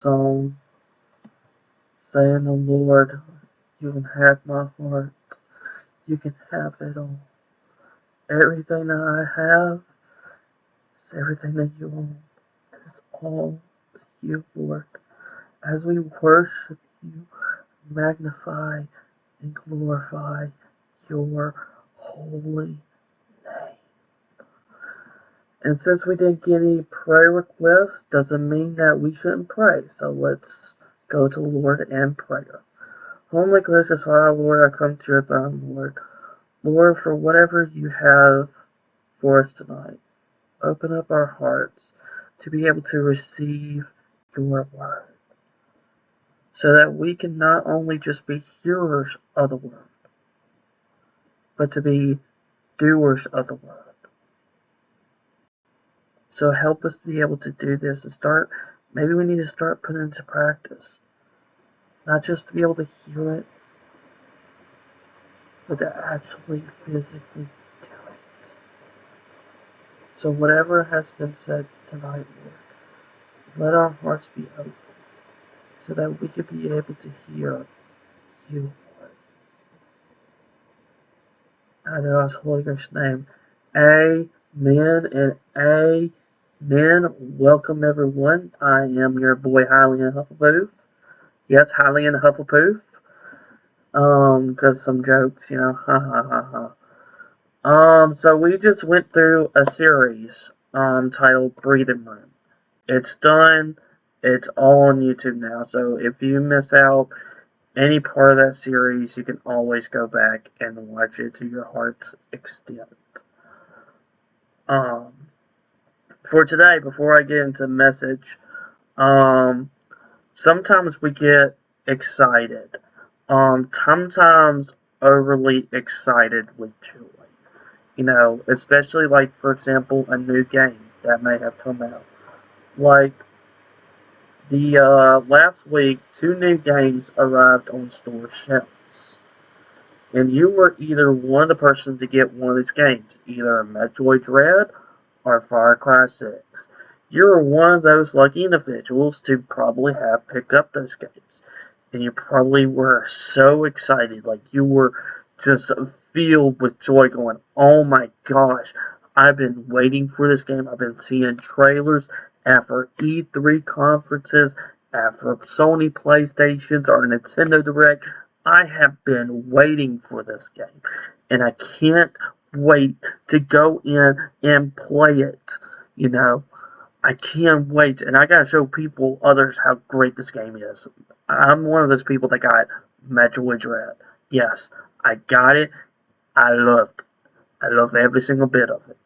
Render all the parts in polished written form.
song saying, "The Lord, you can have my heart. You can have it all. Everything that I have is everything that you own. It's all to you, Lord. As we worship you, magnify and glorify your holy name." And since we didn't get any prayer requests, doesn't mean that we shouldn't pray. So let's go to the Lord in prayer. Holy gracious Father, Lord, I come to your throne, Lord. Lord, for whatever you have for us tonight, open up our hearts to be able to receive your word, so that we can not only just be hearers of the word, but to be doers of the word. So help us to be able to do this and maybe we need to start putting it into practice. Not just to be able to hear it, but to actually physically do it. So whatever has been said tonight, Lord, let our hearts be open so that we could be able to hear you, Lord. In God's holy gracious name, amen and amen. Welcome everyone. I am your boy Hylian Hufflepuff. Yes, Hylian Hufflepuff. Because some jokes, ha ha ha ha. So we just went through a series, titled Breathing Room. It's done. It's all on YouTube now. So if you miss out any part of that series, you can always go back and watch it to your heart's extent. For today, before I get into the message, sometimes we get excited. Sometimes overly excited with joy. Especially like, for example, a new game that may have come out. Like, the last week, 2 new games arrived on store shelves. And you were either one of the persons to get one of these games, either Metroid Dread or Far Cry 6. You were one of those lucky individuals to probably have picked up those games. And you probably were so excited, like you were just filled with joy going, oh my gosh, I've been waiting for this game. I've been seeing trailers after E3 conferences, after Sony PlayStations or Nintendo Direct. I have been waiting for this game, and I can't wait to go in and play it. I can't wait, and I gotta show others how great this game is. I'm one of those people that got Metroid Dread. Yes, I got it. I loved it. I love every single bit of it.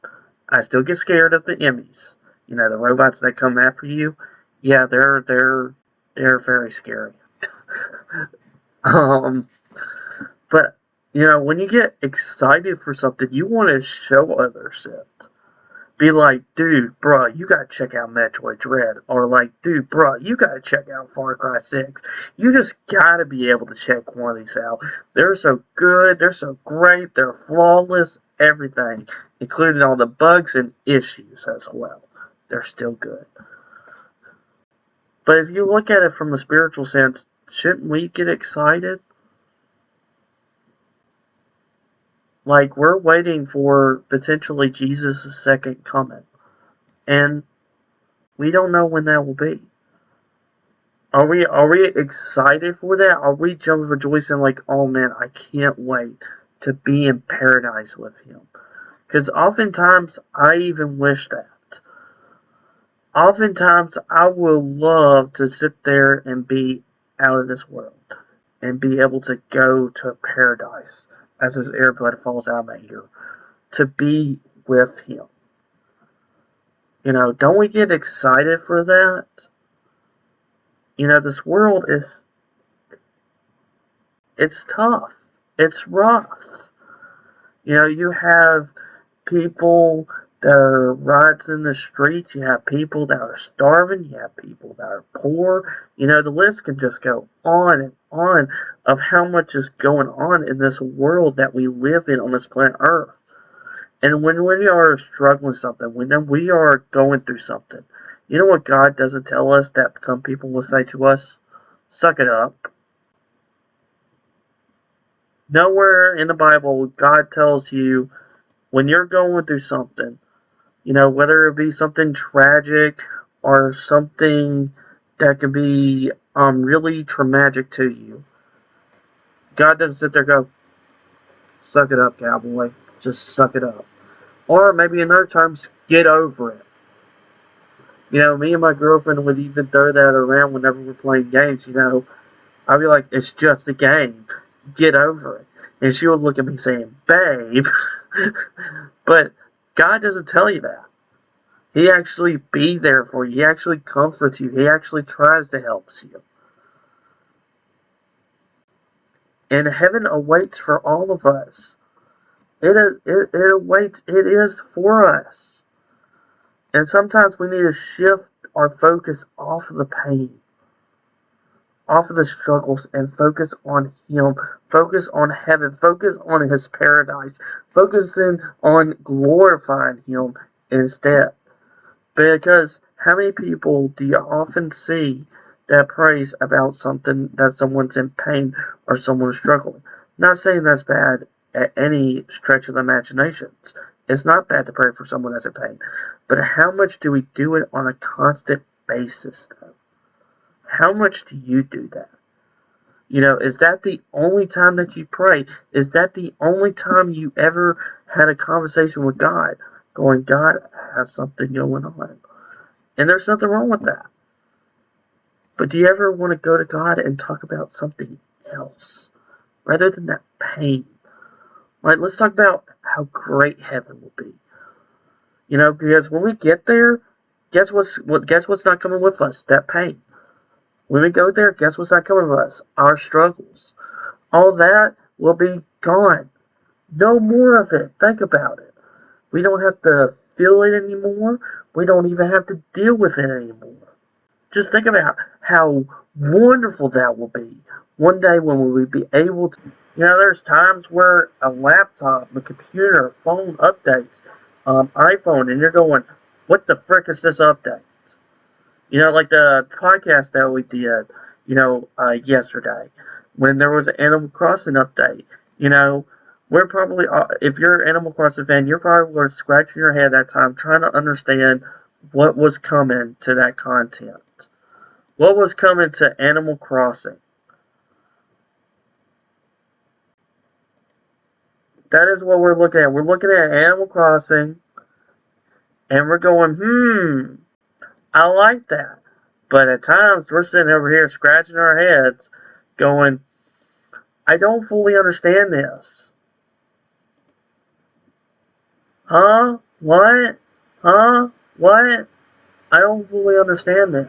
I still get scared of the Emmys. The robots that come after you. Yeah, they're very scary. But when you get excited for something, you want to show others it. Be like, dude, bro, you gotta check out Metroid Dread. Or like, dude, bro, you gotta check out Far Cry 6. You just gotta be able to check one of these out. They're so good, they're so great, they're flawless, everything. Including all the bugs and issues as well. They're still good. But if you look at it from a spiritual sense, shouldn't we get excited? Like, we're waiting for potentially Jesus' second coming. And we don't know when that will be. Are we excited for that? Are we jumping rejoicing like, oh man, I can't wait to be in paradise with him? Because oftentimes I even wish that. Oftentimes I would love to sit there and be out of this world and be able to go to paradise as this airbud falls out of my ear to be with him. Don't we get excited for that? This world it's tough. It's rough. You have people that are riots in the streets. You have people that are starving. You have people that are poor. The list can just go on and on of how much is going on in this world that we live in on this planet Earth. And when we are struggling with something, when we are going through something, You know what God doesn't tell us that some people will say to us? Suck it up. Nowhere in the Bible God tells you when you're going through something, whether it be something tragic or something that can be really traumatic to you. God doesn't sit there and go, suck it up, cowboy. Just suck it up. Or maybe in other terms, get over it. Me and my girlfriend would even throw that around whenever we're playing games. I'd be like, it's just a game. Get over it. And she would look at me saying, babe. But God doesn't tell you that. He actually be there for you. He actually comforts you. He actually tries to help you. And heaven awaits for all of us. It awaits. It is for us. And sometimes we need to shift our focus off of the pain, off of the struggles, and focus on Him. Focus on heaven. Focus on His paradise. Focusing on glorifying Him instead. Because how many people do you often see that praise about something that someone's in pain or someone's struggling? Not saying that's bad at any stretch of the imagination. It's not bad to pray for someone that's in pain. But how much do we do it on a constant basis, though? How much do you do that? Is that the only time that you pray? Is that the only time you ever had a conversation with God? Going, God, I have something going on. And there's nothing wrong with that. But do you ever want to go to God and talk about something else rather than that pain? Like, let's talk about how great heaven will be. Because when we get there, guess what's not coming with us? That pain. When we go there, guess what's not coming with us? Our struggles. All that will be gone. No more of it. Think about it. We don't have to feel it anymore. We don't even have to deal with it anymore. Just think about how wonderful that will be one day when we will be able to. There's times where a laptop, a computer, a phone updates, iPhone, and you're going, what the frick is this update? Like the podcast that we did, yesterday, when there was an Animal Crossing update. We're probably, if you're an Animal Crossing fan, you're probably scratching your head that time trying to understand what was coming to that content. What was coming to Animal Crossing? That is what we're looking at. We're looking at Animal Crossing, and we're going, I like that. But at times, we're sitting over here scratching our heads, going, I don't fully understand this. Huh? What? Huh? What? I don't fully understand this.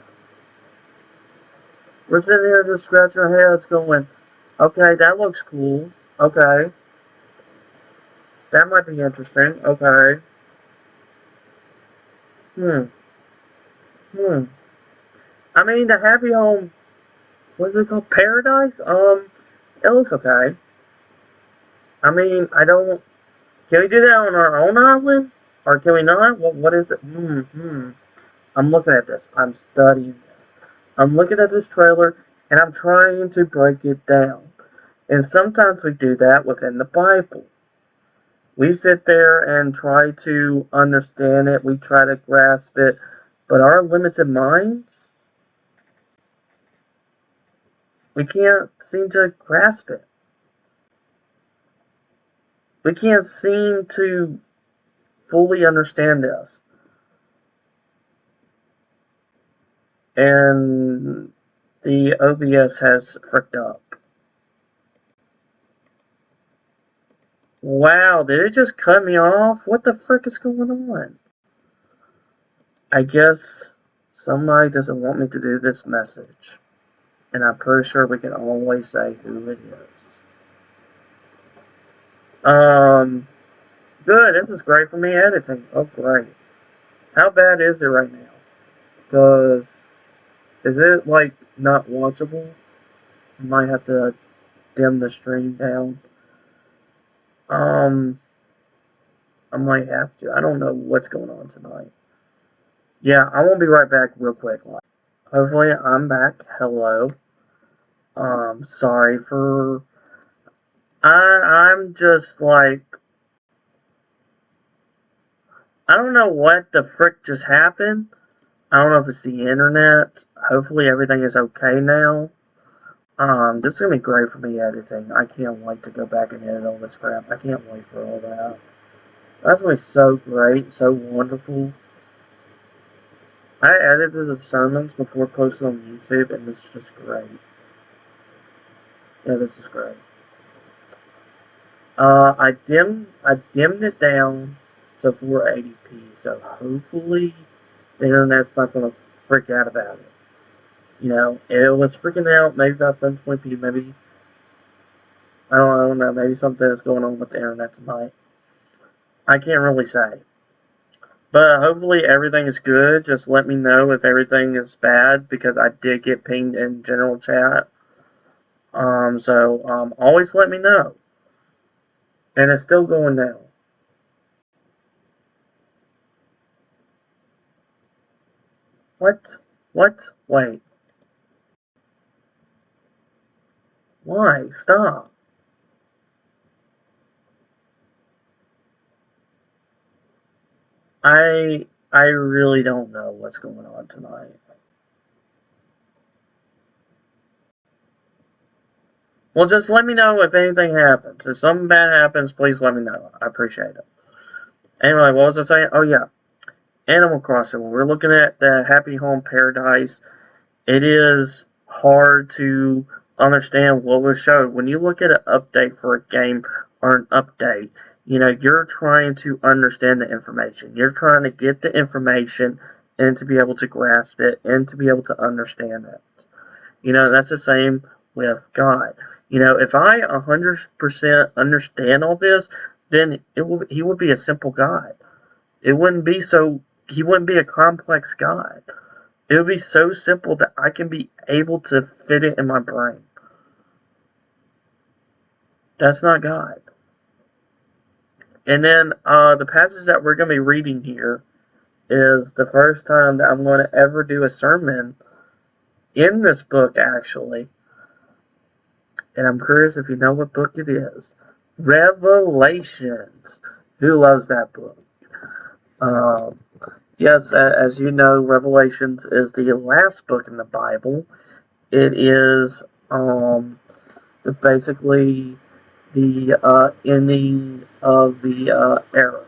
We're sitting here just scratching our heads, going, okay, that looks cool. Okay. That might be interesting. Okay. Hmm. I mean, the Happy Home, what's it called? Paradise? It looks okay. I mean, can we do that on our own island? Or can we not? What is it? I'm looking at this. I'm studying this. I'm looking at this trailer, and I'm trying to break it down. And sometimes we do that within the Bible. We sit there and try to understand it. We try to grasp it. But our limited minds, we can't seem to grasp it. We can't seem to fully understand this. And the OBS has fricked up. Wow, did it just cut me off? What the frick is going on? I guess somebody doesn't want me to do this message. And I'm pretty sure we can always say who it is. Good, this is great for me editing. Oh, great. How bad is it right now? Because, is it, like, not watchable? I might have to dim the stream down. I might have to. I don't know what's going on tonight. Yeah, I won't be right back real quick. Hopefully I'm back. Hello. Sorry for... I'm just like... I don't know what the frick just happened. I don't know if it's the internet. Hopefully everything is okay now. This is gonna be great for me editing. I can't wait to go back and edit all this crap. I can't wait for all that. That's gonna be so great, so wonderful. I edited the sermons before posting on YouTube, and this is just great. Yeah, this is great. I dimmed it down to 480p, so hopefully the internet's not gonna freak out about it. You know, it was freaking out maybe about 720p, maybe I don't know, maybe something is going on with the internet tonight. I can't really say. But hopefully everything is good. Just let me know if everything is bad, because I did get pinged in general chat. So always let me know. And it's still going down. What? What? Wait. Why? Stop. I really don't know what's going on tonight. Well, just let me know if anything happens. If something bad happens, please let me know. I appreciate it. Anyway, what was I saying? Oh, yeah. Animal Crossing. When we're looking at the Happy Home Paradise, it is hard to understand what was showed. When you look at an update for a game or an update, you know, you're trying to understand the information. You're trying to get the information and to be able to grasp it and to be able to understand it. You know, that's the same with God. You know, if I 100% understand all this, then he would be a simple God. It wouldn't be so, he wouldn't be a complex God. It would be so simple that I can be able to fit it in my brain. That's not God. And then the passage that we're going to be reading here is the first time that I'm going to ever do a sermon in this book, actually. And I'm curious if you know what book it is. Revelations. Who loves that book? Yes, as you know, Revelations is the last book in the Bible. It is basically the ending of the era.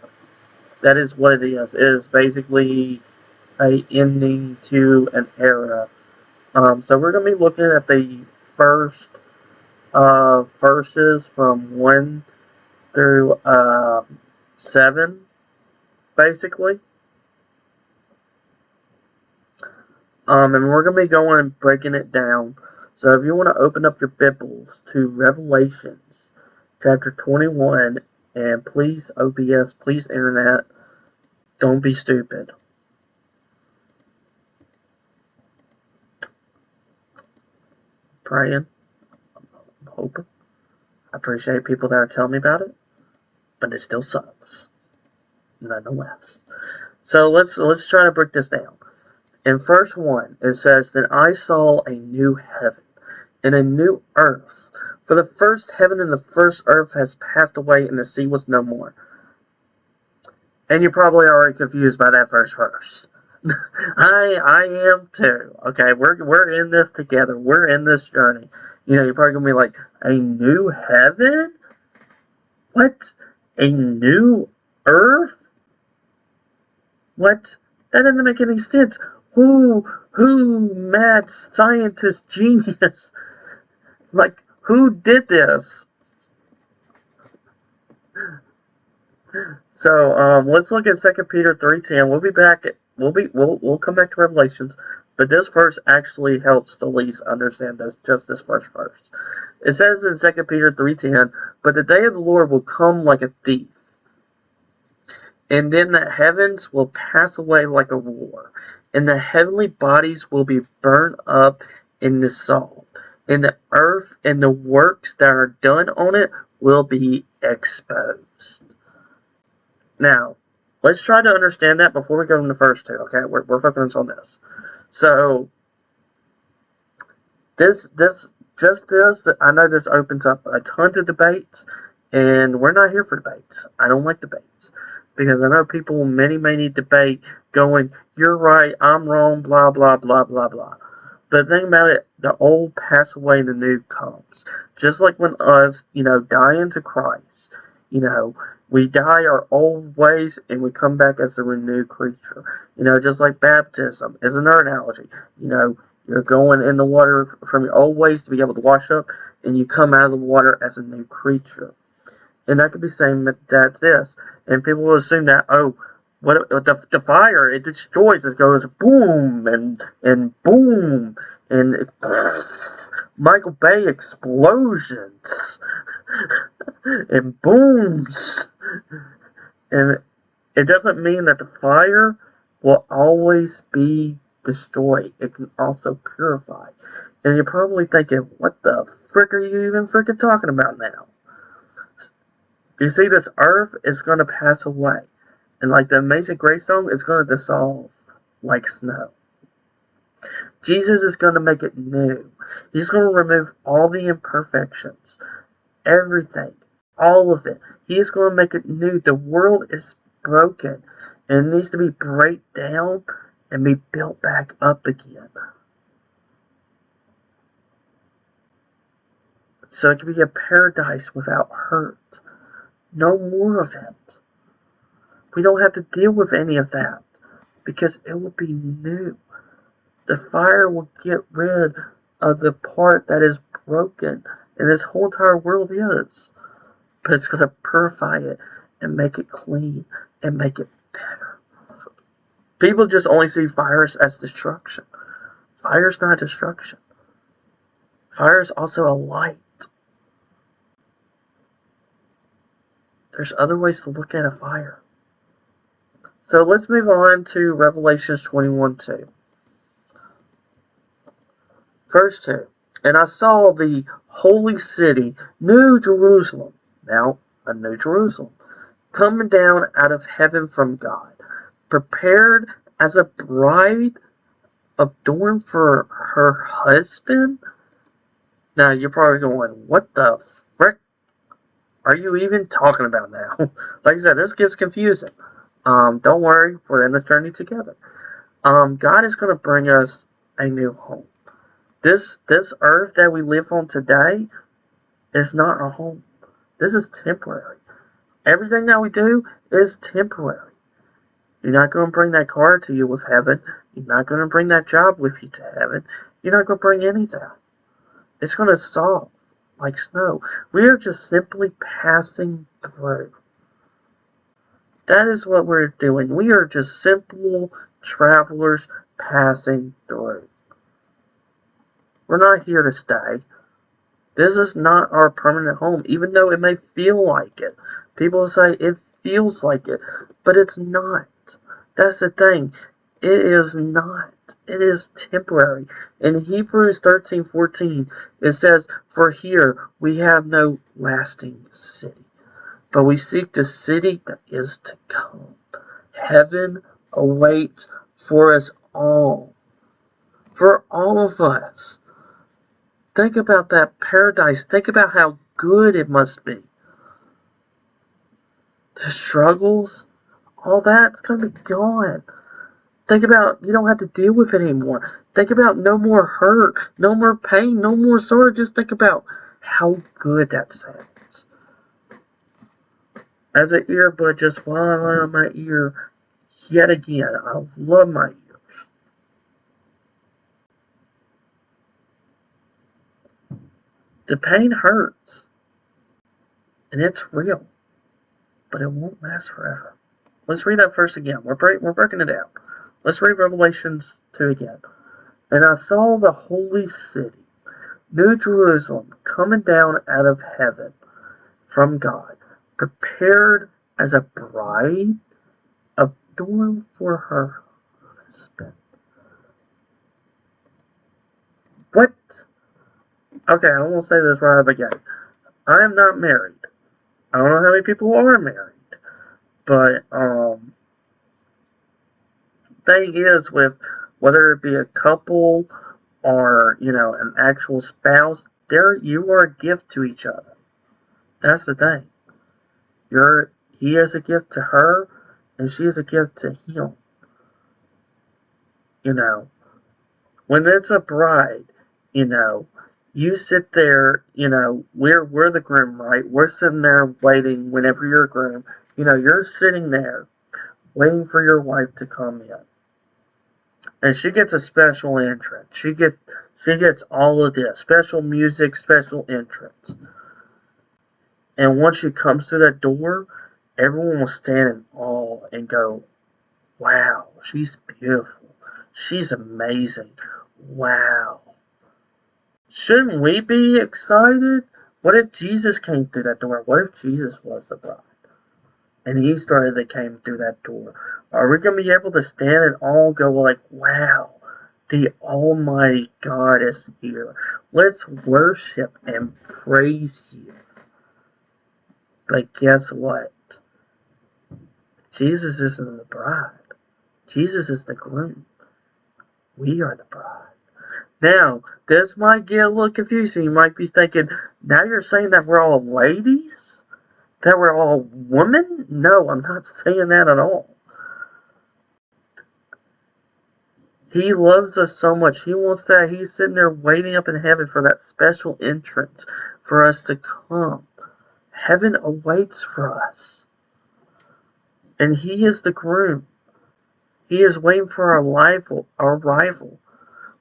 That is what it is. It is basically a ending to an era. So we're going to be looking at the first verses from 1 through 7, basically. And we're going to be going and breaking it down. So if you want to open up your Bibles to Revelations chapter 21, and please OBS, please internet, don't be stupid. Praying, I'm hoping. I appreciate people that are telling me about it, but it still sucks, nonetheless. So let's try to break this down. In verse 1, it says, "Then I saw a new heaven and a new earth. For the first heaven and the first earth has passed away, and the sea was no more." And you're probably already confused by that first verse. I am too. Okay, we're in this together. We're in this journey. You know, you're probably gonna be like, a new heaven? What? A new earth? What? That doesn't make any sense. Who mad scientist genius? Like, who did this? So, let's look at 2 Peter 3:10. We'll be back. We'll come back to Revelations, but this verse actually helps the least understand just this first verse. It says in 2 Peter 3:10, "But the day of the Lord will come like a thief, and then the heavens will pass away like a roar, and the heavenly bodies will be burned up in the salt, and the earth and the works that are done on it will be exposed." Now, Let's try to understand that before we go into the first two, okay? We're focusing on this. So, I know this opens up a ton of debates, and we're not here for debates. I don't like debates. Because I know people, many debate going, you're right, I'm wrong, blah, blah, blah, blah, blah. But the thing about it, the old pass away and the new comes. Just like when us, die into Christ, we die our old ways and we come back as a renewed creature. Just like baptism is another analogy. You're going in the water from your old ways to be able to wash up, and you come out of the water as a new creature. And that could be saying that that's this. And people will assume that, what the fire, it destroys, it goes boom and boom and Michael Bay explosions and booms. And it doesn't mean that the fire will always be destroyed. It can also purify. And you're probably thinking, what the frick are you even freaking talking about now? You see, this earth is going to pass away. And like the Amazing Grace song, it's going to dissolve like snow. Jesus is going to make it new. He's going to remove all the imperfections. Everything. All of it. He's going to make it new. The world is broken. And it needs to be break down and be built back up again. So it can be a paradise without hurt. No more of it. We don't have to deal with any of that because it will be new. The fire will get rid of the part that is broken, and this whole entire world is. But it's going to purify it and make it clean and make it better. People just only see fires as destruction. Fire is not destruction. Fire is also a light. There's other ways to look at a fire. So let's move on to Revelations 21:2. Verse 2. And I saw the holy city, New Jerusalem, now a New Jerusalem, coming down out of heaven from God, prepared as a bride adorned for her husband. Now you're probably going, what the frick are you even talking about now? Like I said, this gets confusing. Don't worry, we're in this journey together. God is going to bring us a new home. This earth that we live on today is not our home. This is temporary. Everything that we do is temporary. You're not going to bring that car to you with heaven. You're not going to bring that job with you to heaven. You're not going to bring any of that. It's going to dissolve like snow. We are just simply passing through. That is what we're doing. We are just simple travelers passing through. We're not here to stay. This is not our permanent home, even though it may feel like it. People say it feels like it, but it's not. That's the thing. It is not. It is temporary. In Hebrews 13:14, it says, for here we have no lasting city, but we seek the city that is to come. Heaven awaits for us all. For all of us. Think about that paradise. Think about how good it must be. The struggles, all that's going to be gone. Think about you don't have to deal with it anymore. Think about no more hurt, no more pain, no more sorrow. Just think about how good that sounds. As an earbud just falling out of my ear yet again. I love my ears. The pain hurts. And it's real. But it won't last forever. Let's read that verse again. We're breaking it down. Let's read Revelations 2 again. And I saw the holy city, New Jerusalem, coming down out of heaven from God, prepared as a bride adorned for her husband. What? Okay, I won't say this right out of the gate. I am not married. I don't know how many people are married. But, thing is with whether it be a couple or, an actual spouse, you are a gift to each other. That's the thing. He is a gift to her, and she is a gift to him. When it's a bride, you sit there, we're the groom, right? We're sitting there waiting whenever you're a groom. You're sitting there waiting for your wife to come in. And she gets a special entrance. She gets all of this. Special music, special entrance. And once she comes through that door, everyone will stand in awe and go, wow, she's beautiful. She's amazing. Wow. Shouldn't we be excited? What if Jesus came through that door? What if Jesus was the bride? And he came through that door. Are we going to be able to stand and all go like, wow, the Almighty God is here. Let's worship and praise you. But guess what? Jesus isn't the bride. Jesus is the groom. We are the bride. Now, this might get a little confusing. You might be thinking, now you're saying that we're all ladies? That we're all women? No, I'm not saying that at all. He loves us so much. He wants that. He's sitting there waiting up in heaven for that special entrance for us to come. Heaven awaits for us. And he is the groom. He is waiting for our arrival.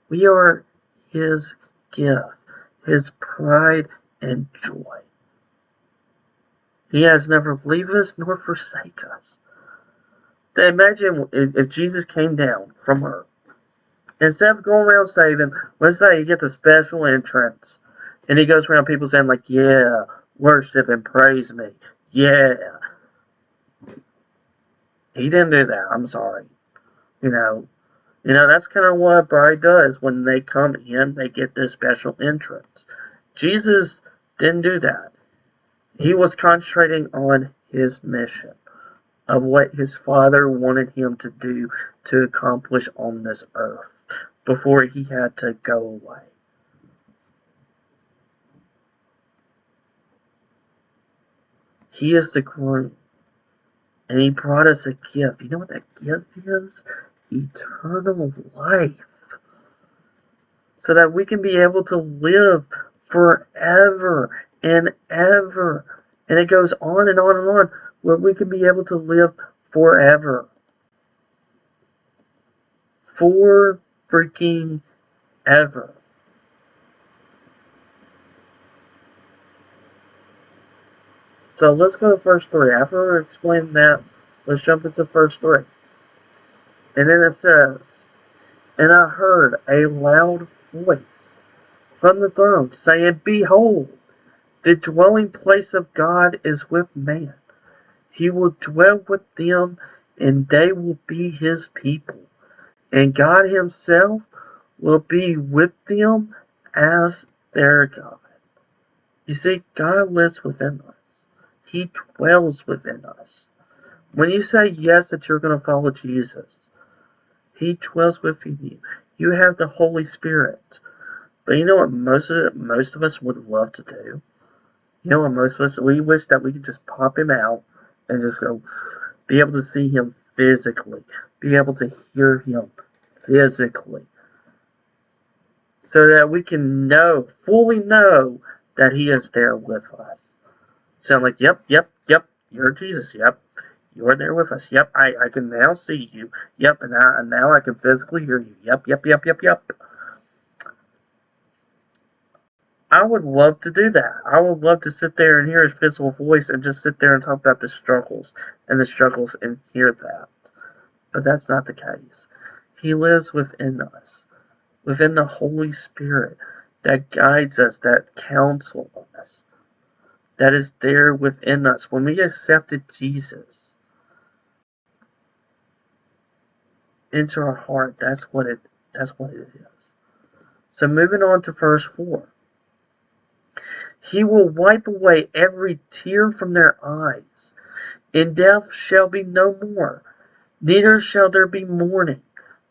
We are his gift, his pride and joy. He has never leave us nor forsake us. Imagine if Jesus came down from earth. Instead of going around saving, let's say he gets a special entrance. And he goes around people saying like, yeah, worship and praise me. Yeah. He didn't do that. I'm sorry. That's kind of what a bride does. When they come in, they get this special entrance. Jesus didn't do that. He was concentrating on his mission of what his Father wanted him to do to accomplish on this earth before he had to go away. He is the groom. And he brought us a gift. You know what that gift is? Eternal life. So that we can be able to live forever and ever. And it goes on and on and on, where we can be able to live forever. For freaking ever. So let's go to verse 3. After explaining that, let's jump into verse 3. And then it says, and I heard a loud voice from the throne saying, behold, the dwelling place of God is with man. He will dwell with them, and they will be his people. And God himself will be with them as their God. You see, God lives within us. He dwells within us. When you say yes that you're going to follow Jesus, he dwells within you. You have the Holy Spirit. But you know what most of us would love to do? You know what most of us, we wish that we could just pop him out and just go, be able to see him physically. Be able to hear him physically. So that we can fully know that he is there with us. Sound like, yep, you're Jesus, yep. You're there with us. Yep, I can now see you. Yep, and now I can physically hear you. Yep. I would love to do that. I would love to sit there and hear his physical voice and just sit there and talk about the struggles and hear that. But that's not the case. He lives within us, within the Holy Spirit that guides us, that counsels us, that is there within us. When we accepted Jesus into our heart, that's what it is. So moving on to verse 4. He will wipe away every tear from their eyes, and death shall be no more. Neither shall there be mourning,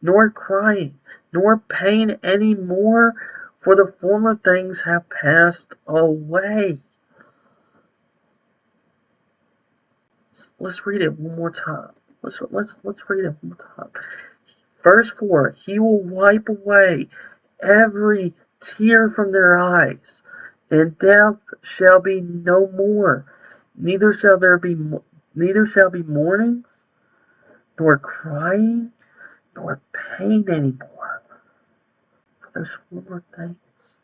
nor crying, nor pain any more, for the former things have passed away. Let's read it one more time. Let's read it one more time. Verse 4, He will wipe away every tear from their eyes, and death shall be no more. Neither shall be mournings, nor crying, nor pain anymore. For those former things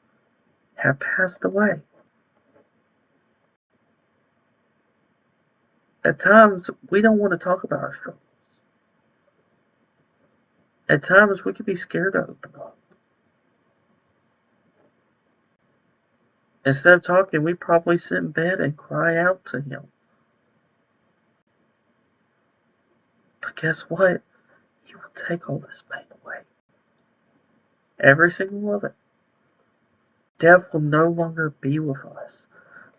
have passed away. At times, we don't want to talk about our struggles. At times, we could be scared to open up. Instead of talking, we probably sit in bed and cry out to Him. But guess what? He will take all this pain away. Every single of it. Death will no longer be with us.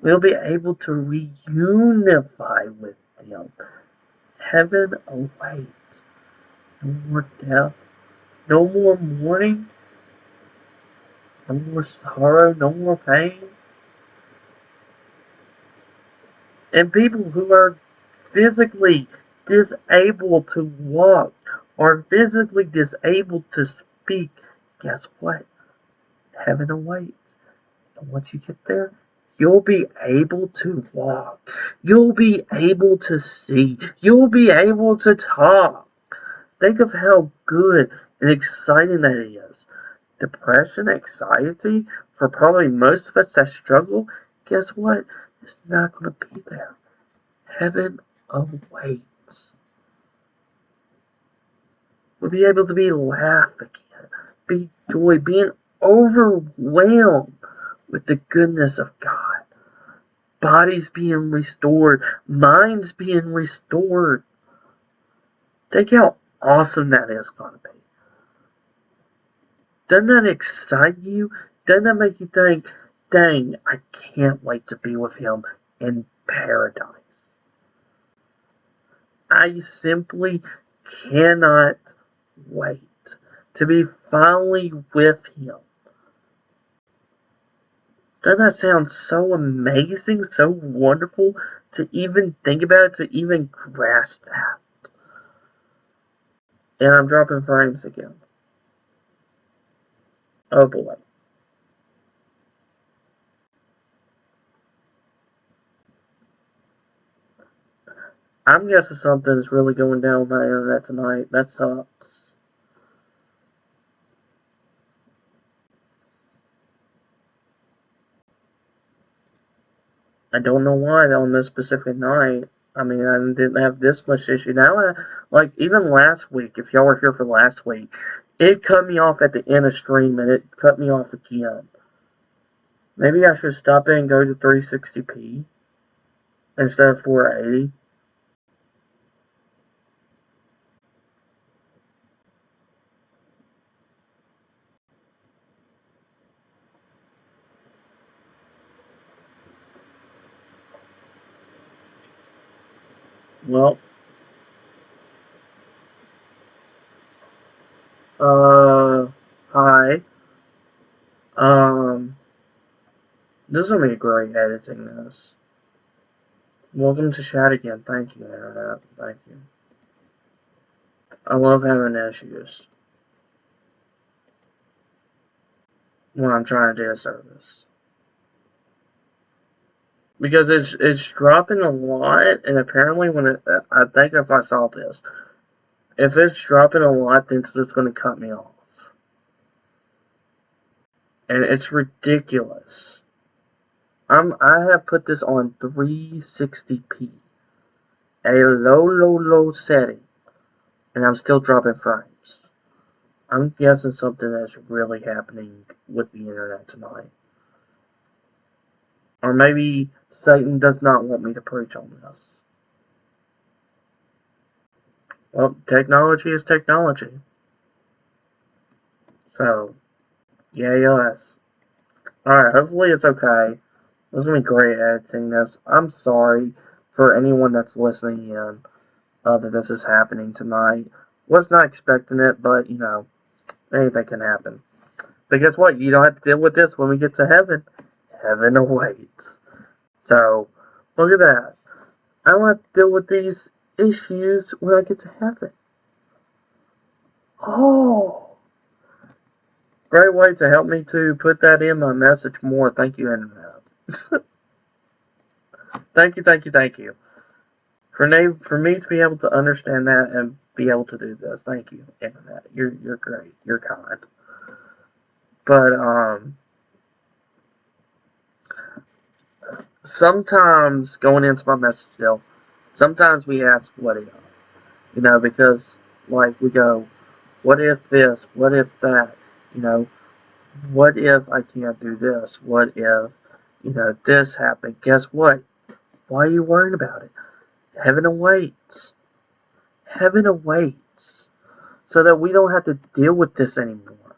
We'll be able to reunify with Him. Heaven awaits. No more death. No more mourning. No more sorrow. No more pain. And people who are physically disabled to walk or physically disabled to speak, guess what? Heaven awaits. And once you get there, you'll be able to walk. You'll be able to see. You'll be able to talk. Think of how good and exciting that is. Depression, anxiety, for probably most of us that struggle, guess what? It's not going to be there. Heaven awaits. We'll be able to be laugh again, be joy, being overwhelmed with the goodness of God. Bodies being restored, minds being restored. Think how awesome that is going to be. Doesn't that excite you? Doesn't that make you think, dang, I can't wait to be with Him in paradise? I simply cannot wait to be finally with Him. Doesn't that sound so amazing, so wonderful to even think about, to even grasp that? And I'm dropping frames again. Oh boy. I'm guessing something is really going down on my internet tonight. That sucks. I don't know why on this specific night. I mean, I didn't have this much issue. Now, like, even last week, if y'all were here for last week, it cut me off at the end of stream, and it cut me off again. Maybe I should stop it and go to 360p instead of 480. Well, hi. This is gonna be great editing this. Welcome to chat again. Thank you, Internet. Thank you. I love having issues when I'm trying to do a service. Because it's dropping a lot, and apparently when I think if I saw this, if it's dropping a lot, then it's just going to cut me off. And it's ridiculous. I have put this on 360p, a low setting, and I'm still dropping frames. I'm guessing something that's really happening with the internet tonight. Or maybe Satan does not want me to preach on this. Well, technology is technology. So, yes. Alright, hopefully it's okay. This is going to be great editing this. I'm sorry for anyone that's listening in that this is happening tonight. Was not expecting it, but, anything can happen. But guess what? You don't have to deal with this when we get to heaven. Heaven awaits. So, look at that. I don't have to deal with these issues when I get to heaven. Oh! Great way to help me to put that in my message more. Thank you, Internet. Thank you, thank you, thank you. For me to be able to understand that and be able to do this. Thank you, Internet. You're great. You're kind. But sometimes going into my message still, sometimes we ask what if, because like we go, what if this, what if that, what if I can't do this, what if, this happened. Guess what? Why are you worrying about it? Heaven awaits. Heaven awaits. So that we don't have to deal with this anymore.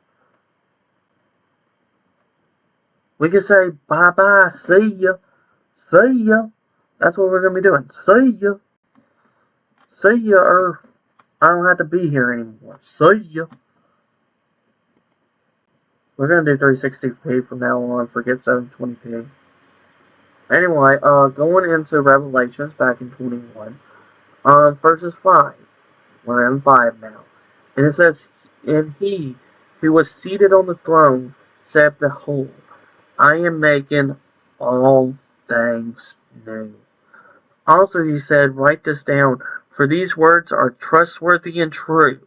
We can say bye bye, see ya, see ya. That's what we're gonna be doing. See ya. See ya, Earth. I don't have to be here anymore. See ya. We're gonna do 360p from now on. Forget 720p. Anyway, going into Revelations back in 21, verses 5. We're in 5 now. And it says, and he who was seated on the throne said, behold, I am making all things new. Also he said, write this down, for these words are trustworthy and true.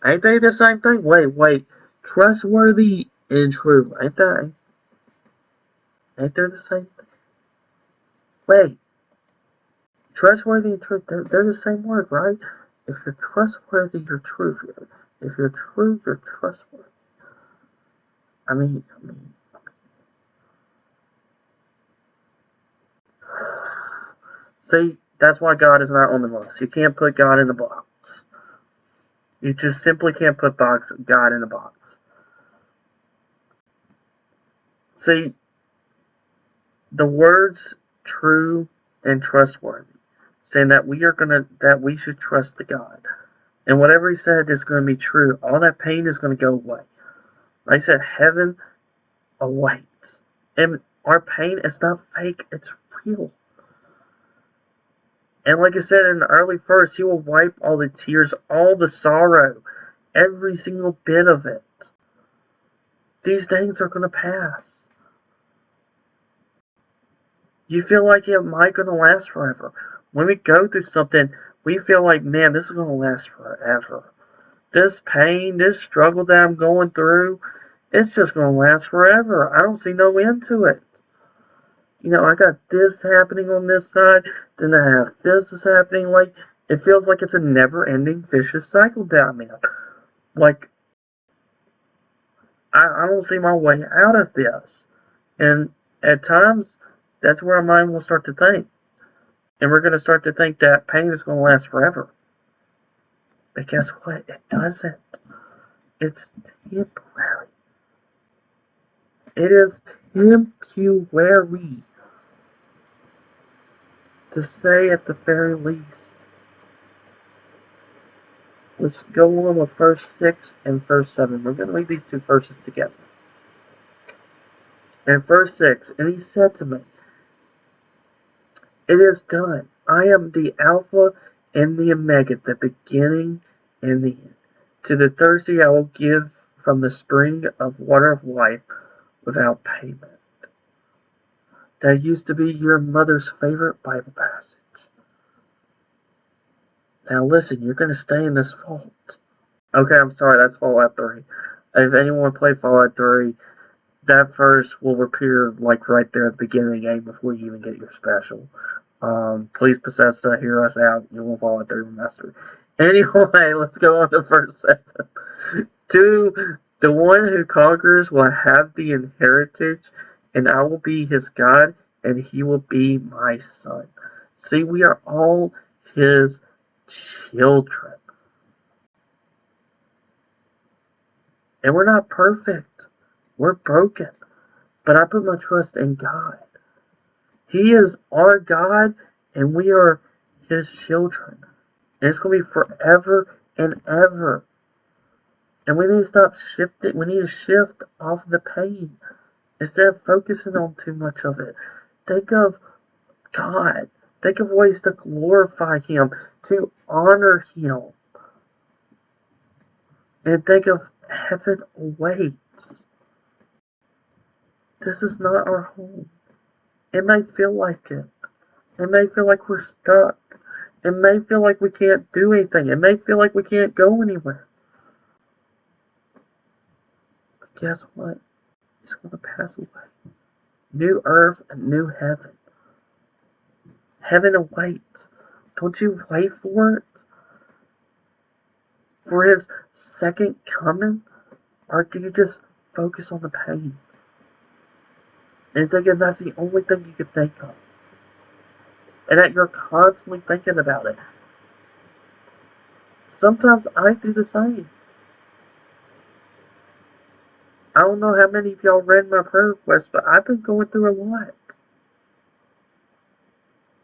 Ain't they the same thing? Wait. Trustworthy and true. Ain't they the same thing? Wait. Trustworthy and true, they're the same word, right? If you're trustworthy, you're true. If you're true, you're trustworthy. I mean. See, that's why God is not on the list. You can't put God in the box. You just simply can't put God in a box. See, the words true and trustworthy, saying that we should trust the God. And whatever he said is going to be true. All that pain is going to go away. Like I said, heaven awaits. And our pain is not fake, it's real. And like I said in the early verse, he will wipe all the tears, all the sorrow, every single bit of it. These things are going to pass. You feel like it might going to last forever. When we go through something, we feel like, man, this is going to last forever. This pain, this struggle that I'm going through, it's just going to last forever. I don't see no end to it. I got this happening on this side, then I have this is happening. Like, it feels like it's a never-ending vicious cycle down there. Like, I don't see my way out of this. And at times, that's where our mind will start to think. And we're going to start to think that pain is going to last forever. But guess what? It doesn't. It's temporary. It is temporary. To say at the very least. Let's go on with verse 6 and verse 7. We're going to read these two verses together. And verse 6, and he said to me, it is done. I am the Alpha and the Omega, the beginning and the end. To the thirsty I will give from the spring of water of life without payment. That used to be your mother's favorite Bible passage. Now listen, you're going to stay in this vault. Okay, I'm sorry, that's Fallout 3. If anyone played Fallout 3, that verse will appear like right there at the beginning of the game before you even get your special. Please Bethesda, hear us out. You will Fallout 3 remaster. Anyway, let's go on to verse 7. To the one who conquers will have the inheritance, and I will be his God, and he will be my son. See, we are all his children. And we're not perfect. We're broken. But I put my trust in God. He is our God, and we are his children. And it's going to be forever and ever. And we need to stop shifting. We need to shift off the pain instead of focusing on too much of it. Think of God. Think of ways to glorify Him, to honor Him. And think of heaven awaits. This is not our home. It may feel like it. It may feel like we're stuck. It may feel like we can't do anything. It may feel like we can't go anywhere. But guess what? It's going to pass away. New earth and new heaven. Heaven awaits. Don't you wait for it? For His second coming? Or do you just focus on the pain? And thinking that's the only thing you can think of. And that you're constantly thinking about it. Sometimes I do the same. I don't know how many of y'all read my prayer requests, but I've been going through a lot.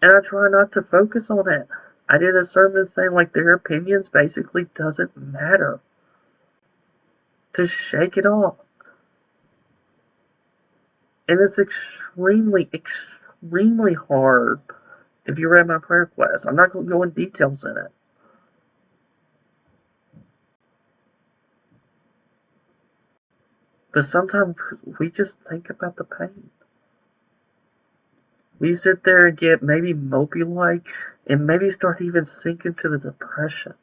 And I try not to focus on it. I did a sermon saying like their opinions basically doesn't matter. To shake it off. And it's extremely, extremely hard if you read my prayer request. I'm not going to go in details in it. But sometimes we just think about the pain. We sit there and get maybe mopey-like and maybe start even sinking to the depression.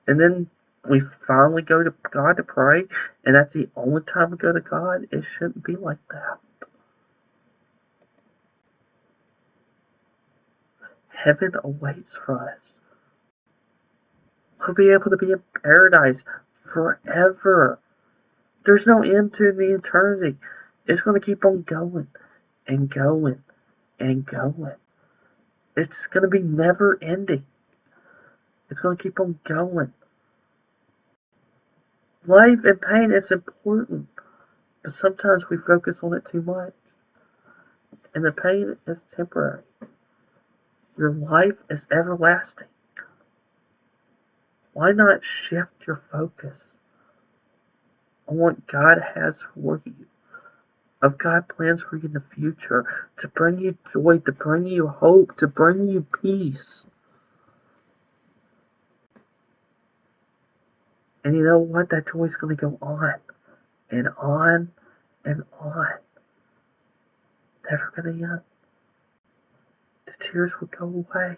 And then we finally go to God to pray, and that's the only time we go to God. It shouldn't be like that. Heaven awaits for us. We'll be able to be in paradise forever. There's no end to the eternity. It's going to keep on going and going and going. It's going to be never ending. It's going to keep on going. Life and pain is important, but sometimes we focus on it too much. And the pain is temporary. Your life is everlasting. Why not shift your focus on what God has for you? Of God plans for you in the future to bring you joy, to bring you hope, to bring you peace. And you know what? That joy is going to go on and on and on. Never going to end. The tears will go away.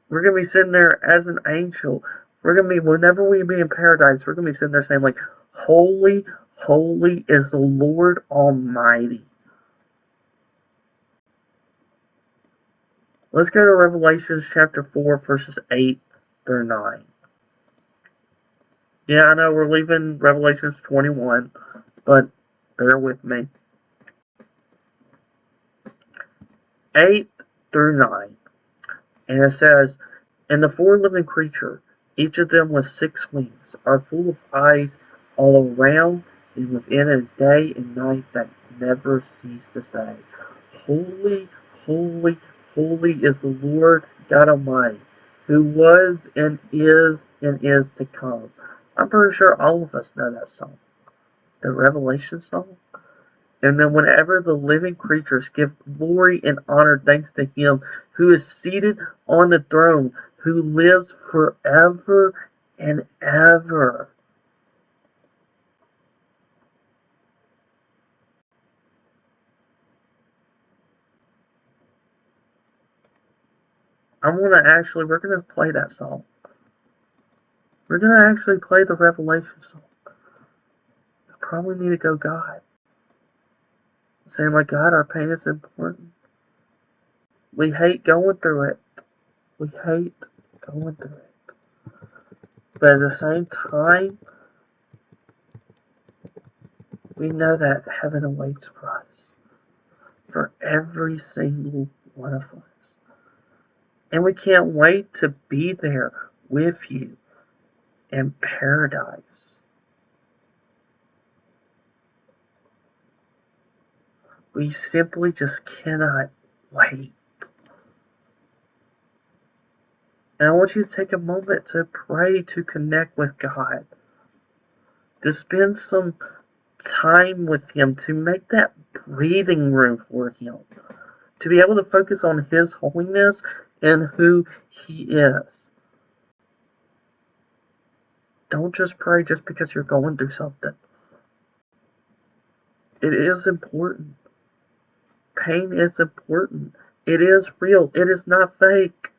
We're going to be sitting there as an angel. We're going to be, whenever we be in paradise, we're going to be sitting there saying like, holy, holy is the Lord Almighty. Let's go to Revelation chapter 4, verses 8 through 9. Yeah, I know we're leaving Revelation 21, but bear with me. 8 through 9. And it says, and the four living creatures, each of them with 6 wings, are full of eyes all around and within, a day and night that never cease to say, holy, holy, holy is the Lord God Almighty, who was and is to come. I'm pretty sure all of us know that song, the Revelation song. And then whenever the living creatures give glory and honor thanks to Him who is seated on the throne, who lives forever and ever. We're going to play that song. We're going to actually play the Revelation song. We probably need to go God. Saying like, God, our pain is important. We hate going through it. We hate going through it. But at the same time, we know that heaven awaits for us. For every single one of us. And we can't wait to be there with you in paradise. We simply just cannot wait. And I want you to take a moment to pray, to connect with God, to spend some time with Him, to make that breathing room for Him, to be able to focus on His holiness and who He is. Don't just pray just because you're going through something. It is important. Pain is important. It is real. It is not fake.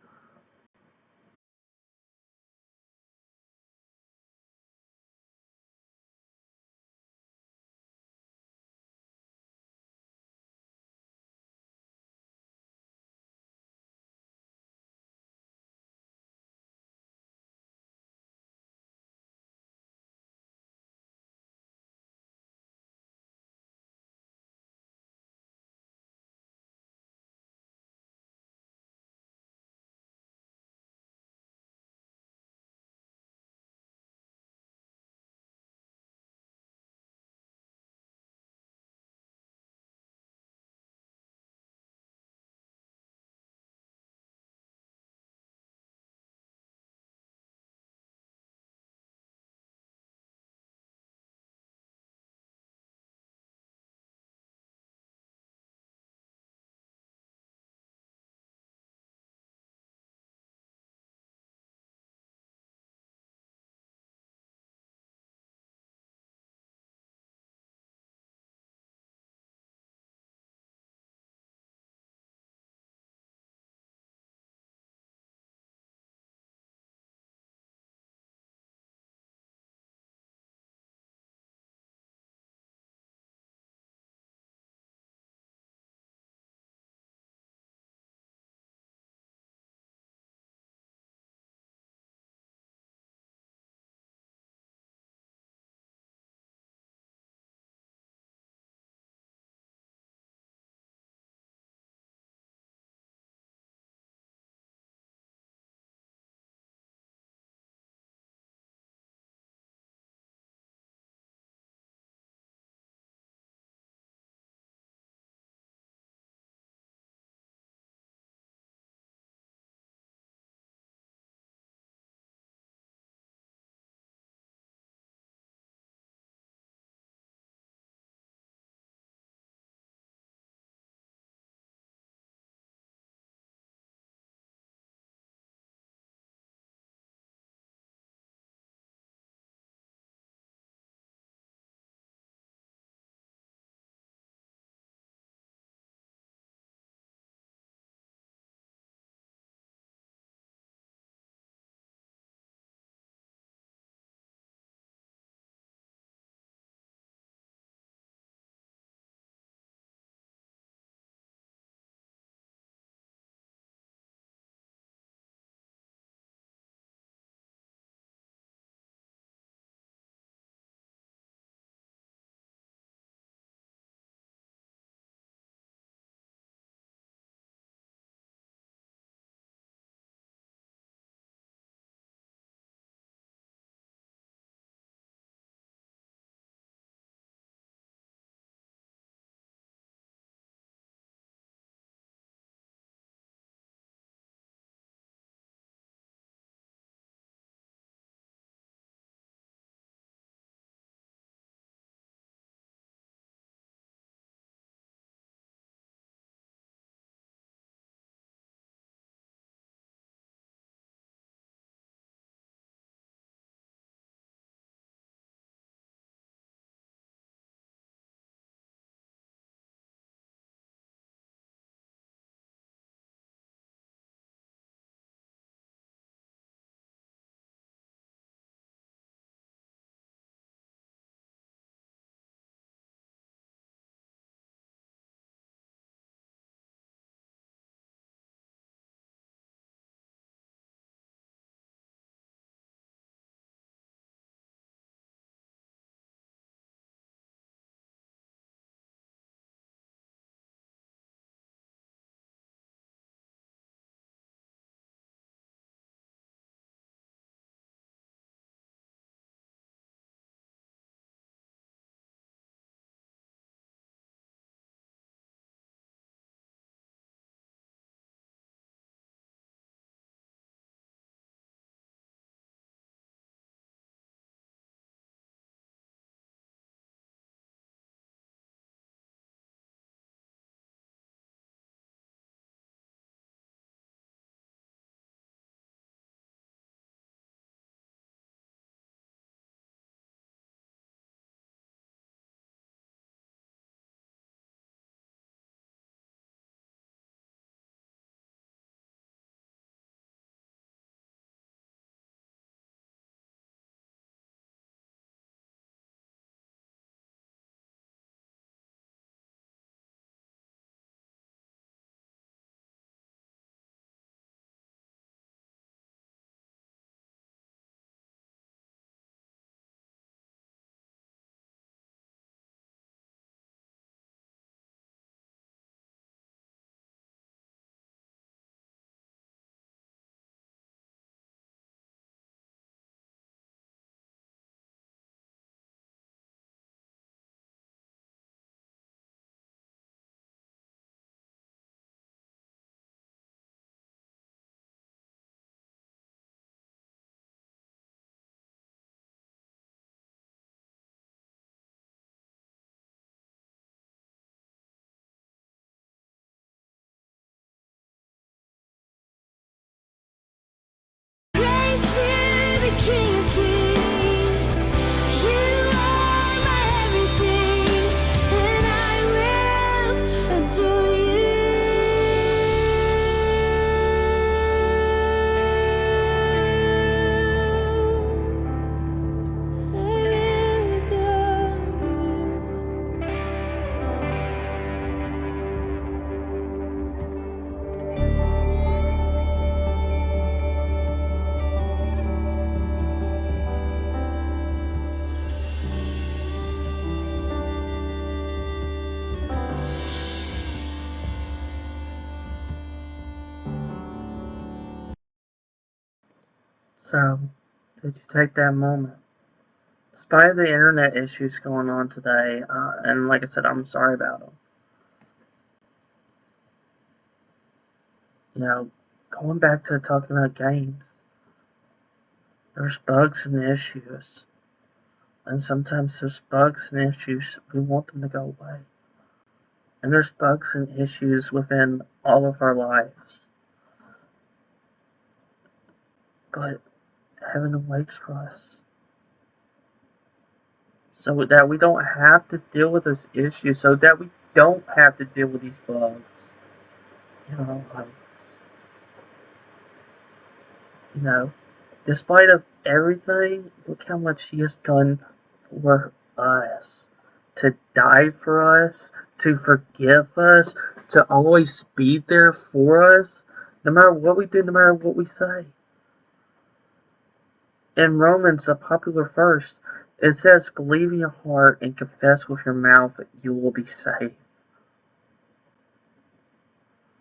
So, did you take that moment? Despite the internet issues going on today, and like I said, I'm sorry about them. You know, going back to talking about games, there's bugs and issues. And sometimes there's bugs and issues, we want them to go away. And there's bugs and issues within all of our lives. But heaven awaits for us. So that we don't have to deal with those issues, so that we don't have to deal with these bugs in our lives. You know, despite of everything, look how much He has done for us. To die for us, to forgive us, to always be there for us, no matter what we do, no matter what we say. In Romans, a popular verse, it says, believe in your heart and confess with your mouth that you will be saved.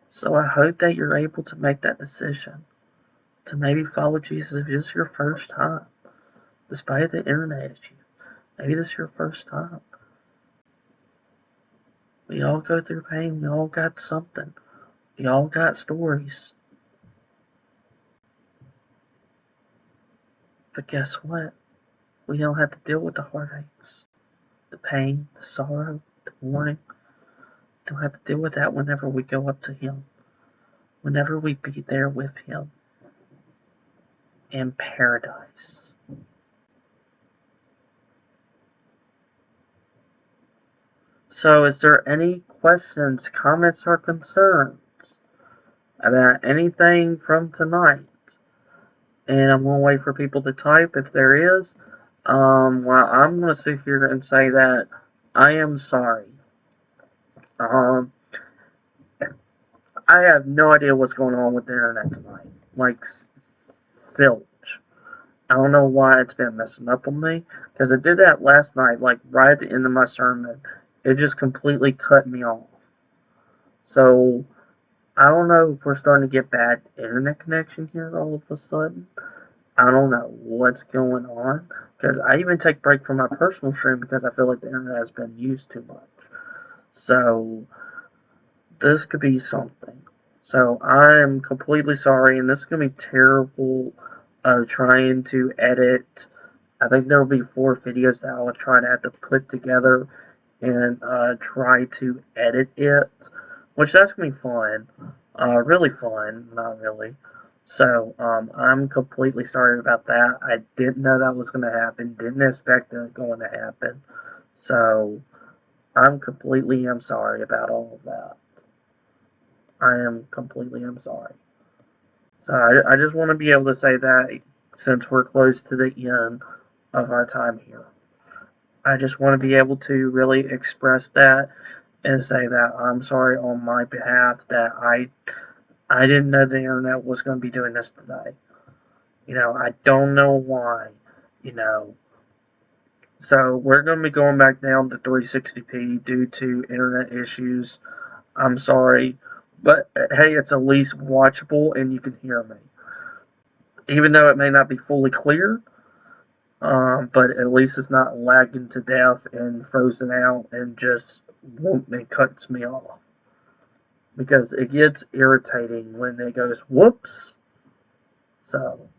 So I hope that you're able to make that decision to maybe follow Jesus if this is your first time, despite the internet issue. Maybe this is your first time. We all go through pain. We all got something. We all got stories. But guess what? We don't have to deal with the heartaches, the pain, the sorrow, the mourning. We don't have to deal with that whenever we go up to Him. Whenever we be there with Him in paradise. So, is there any questions, comments, or concerns about anything from tonight? And I'm going to wait for people to type if there is. Well, I'm going to sit here and say that I am sorry. I have no idea what's going on with the internet tonight. Like, zilch. I don't know why it's been messing up on me. Because it did that last night, like right at the end of my sermon. It just completely cut me off. So, I don't know if we're starting to get bad internet connection here all of a sudden. I don't know what's going on. Because I even take a break from my personal stream because I feel like the internet has been used too much. So, this could be something. So, I am completely sorry, and this is going to be terrible trying to edit. I think there will be 4 videos that I will try to have to put together and try to edit it, which that's going to be fun. Really fun, not really. So, I'm completely sorry about that. I didn't know that was going to happen, didn't expect it going to happen. So, I'm sorry about all of that. I'm sorry. So, I just want to be able to say that since we're close to the end of our time here. I just want to be able to really express that and say that I'm sorry on my behalf that I didn't know the internet was going to be doing this today. You know, I don't know why, you know. So we're going to be going back down to 360p due to internet issues. I'm sorry, but hey, it's at least watchable and you can hear me. Even though it may not be fully clear, but at least it's not lagging to death and frozen out and just it cuts me off. Because it gets irritating when it goes whoops. So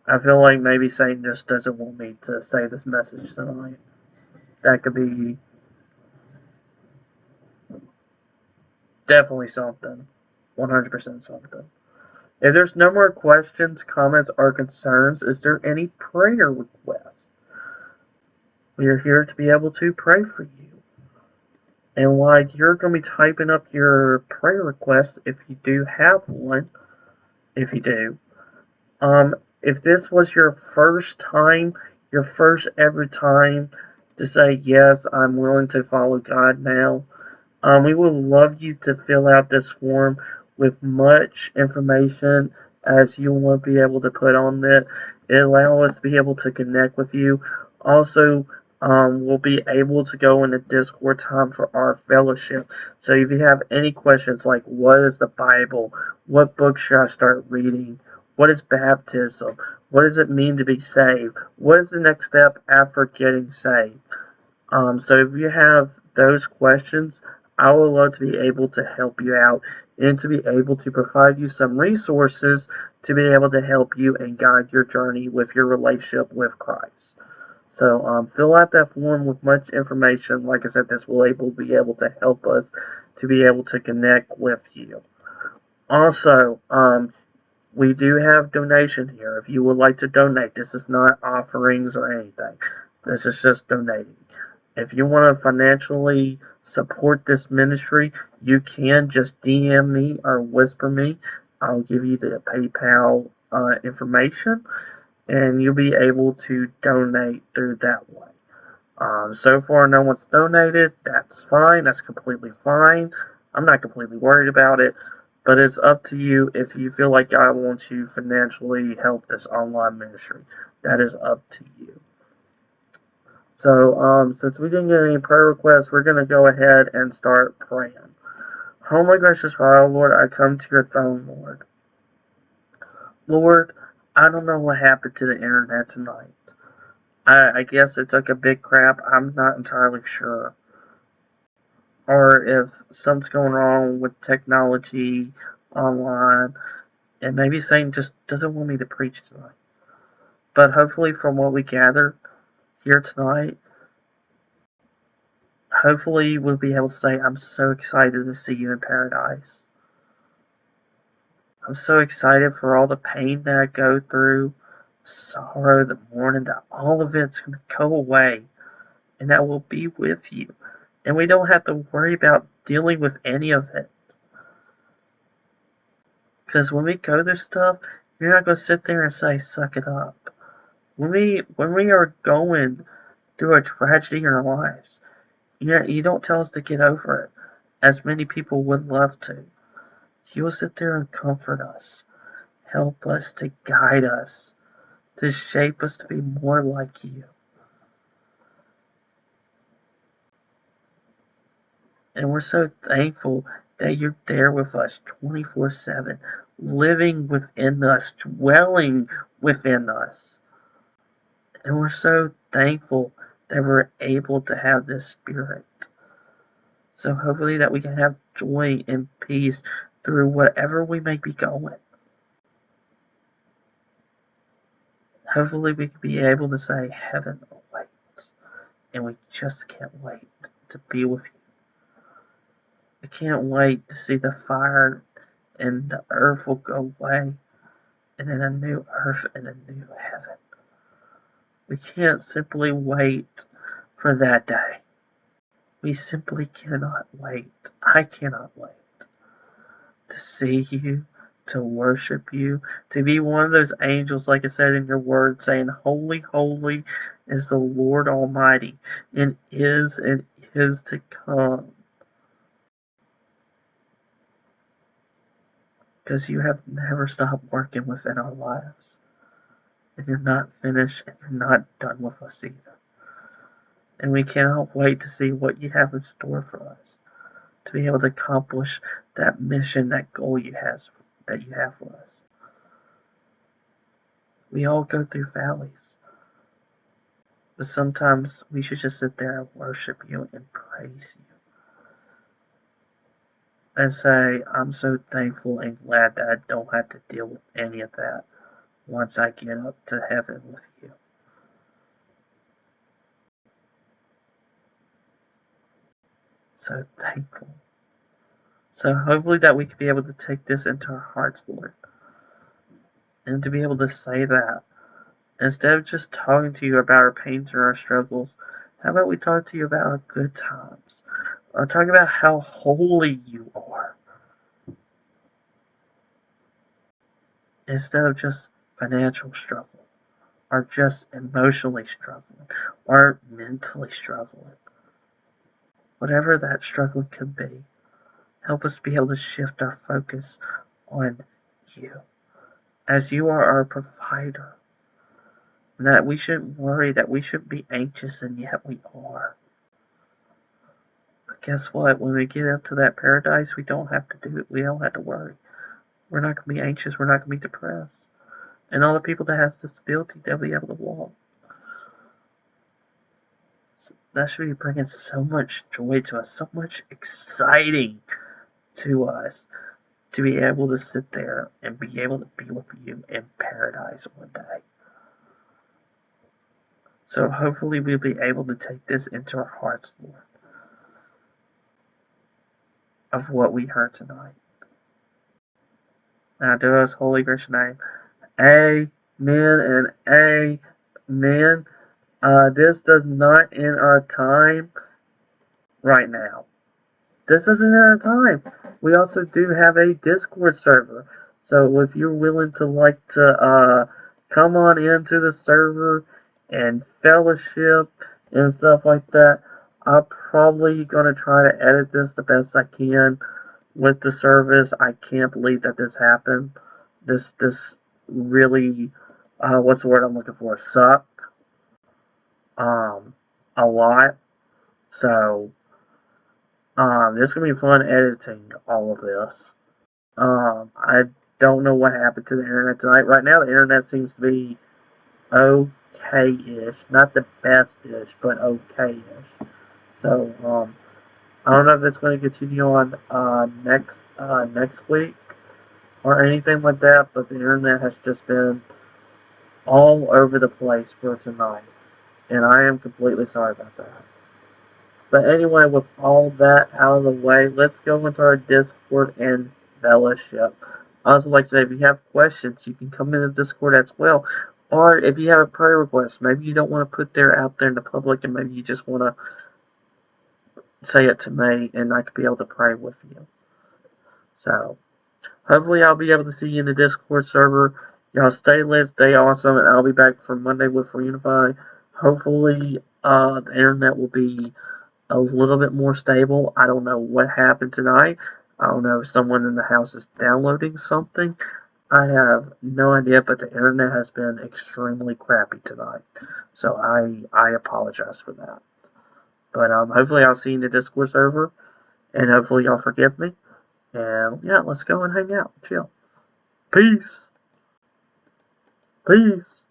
I feel like maybe Satan just doesn't want me to say this message tonight. That could be definitely something. 100% something. If there's no more questions, comments, or concerns, is there any prayer requests? We are here to be able to pray for you. And while you're going to be typing up your prayer requests, if you do have one, if you do, if this was your first time, your first ever time to say, yes, I'm willing to follow God now, we would love you to fill out this form with much information as you will be able to put on it. It allows us to be able to connect with you. Also, we'll be able to go into Discord time for our fellowship. So if you have any questions like what is the Bible, what book should I start reading, What is baptism? What does it mean to be saved? What is the next step after getting saved? So if you have those questions, I would love to be able to help you out and to be able to provide you some resources to be able to help you and guide your journey with your relationship with Christ. So fill out that form with much information. Like I said, this will be able to help us to be able to connect with you. Also, we do have donation here. If you would like to donate, this is not offerings or anything. This is just donating. If you want to financially support this ministry, you can just DM me or whisper me. I'll give you the PayPal information, and you'll be able to donate through that way. So far, no one's donated. That's fine. That's completely fine. I'm not completely worried about it, but it's up to you if you feel like God wants you financially help this online ministry. That is up to you. So, since we didn't get any prayer requests, we're going to go ahead and start praying. Holy gracious Father, Lord, I come to your throne, Lord. Lord, I don't know what happened to the internet tonight. I guess it took a big crap. I'm not entirely sure. Or if something's going wrong with technology online, and maybe Satan just doesn't want me to preach tonight. But hopefully, from what we gathered here tonight, hopefully we'll be able to say, I'm so excited to see you in paradise. I'm so excited for all the pain that I go through, sorrow, the mourning, that all of it's going to go away, and that we'll be with you. And we don't have to worry about dealing with any of it. Because when we go through stuff, you're not going to sit there and say, suck it up. When we are going through a tragedy in our lives, you don't tell us to get over it, as many people would love to. You will sit there and comfort us, help us, to guide us, to shape us to be more like you. And we're so thankful that you're there with us 24/7, living within us, dwelling within us. And we're so thankful that we're able to have this spirit. So hopefully that we can have joy and peace through whatever we may be going. Hopefully we can be able to say, heaven awaits. And we just can't wait to be with you. I can't wait to see the fire and the earth will go away, and then a new earth and a new heaven. We can't simply wait for that day. We simply cannot wait. I cannot wait to see you, to worship you, to be one of those angels, like I said in your word, saying, holy, holy is the Lord Almighty, and is to come. Because you have never stopped working within our lives. And you're not finished, and you're not done with us either. And we cannot wait to see what you have in store for us, to be able to accomplish that mission, that goal that you have for us. We all go through valleys, but sometimes we should just sit there and worship you and praise you. And say, I'm so thankful and glad that I don't have to deal with any of that once I get up to heaven with you. So thankful. So hopefully that we can be able to take this into our hearts, Lord. And to be able to say that, instead of just talking to you about our pains or our struggles, how about we talk to you about our good times? Or talk about how holy you are. Instead of just financial struggle, or just emotionally struggling, or mentally struggling. Whatever that struggle could be, help us be able to shift our focus on you, as you are our provider. That we shouldn't worry, that we shouldn't be anxious, and yet we are. But guess what? When we get up to that paradise, we don't have to do it. We don't have to worry. We're not going to be anxious. We're not going to be depressed. And all the people that has disability, they'll be able to walk. So that should be bringing so much joy to us, so much exciting to us to be able to sit there and be able to be with you in paradise one day. So hopefully we'll be able to take this into our hearts, Lord, of what we heard tonight. Now do us holy Christian name. Amen and amen. This does not end our time right now. This isn't our time. We also do have a Discord server. So if you're willing to come on into the server and fellowship and stuff like that, I'm probably gonna try to edit this the best I can with the service. I can't believe that this happened. This really what's the word I'm looking for? Sucked. A lot. So it's gonna be fun editing all of this. I don't know what happened to the internet tonight. Right now, the internet seems to be okay-ish, not the best-ish, but okay-ish. So I don't know if it's going to continue on next week or anything like that. But the internet has just been all over the place for tonight, and I am completely sorry about that. But anyway, with all that out of the way, let's go into our Discord and fellowship. I also like to say, if you have questions, you can come in the Discord as well. Or if you have a prayer request, maybe you don't want to put there out there in the public, and maybe you just want to say it to me, and I could be able to pray with you. So, hopefully I'll be able to see you in the Discord server. Y'all stay lit, stay awesome, and I'll be back for Monday with Reunify. Hopefully, the internet will be a little bit more stable. I don't know what happened tonight. I don't know if someone in the house is downloading something. I have no idea, but the internet has been extremely crappy tonight. So I apologize for that. But hopefully I'll see you in the Discord server, and hopefully y'all forgive me. And yeah, let's go and hang out. Chill. Peace. Peace.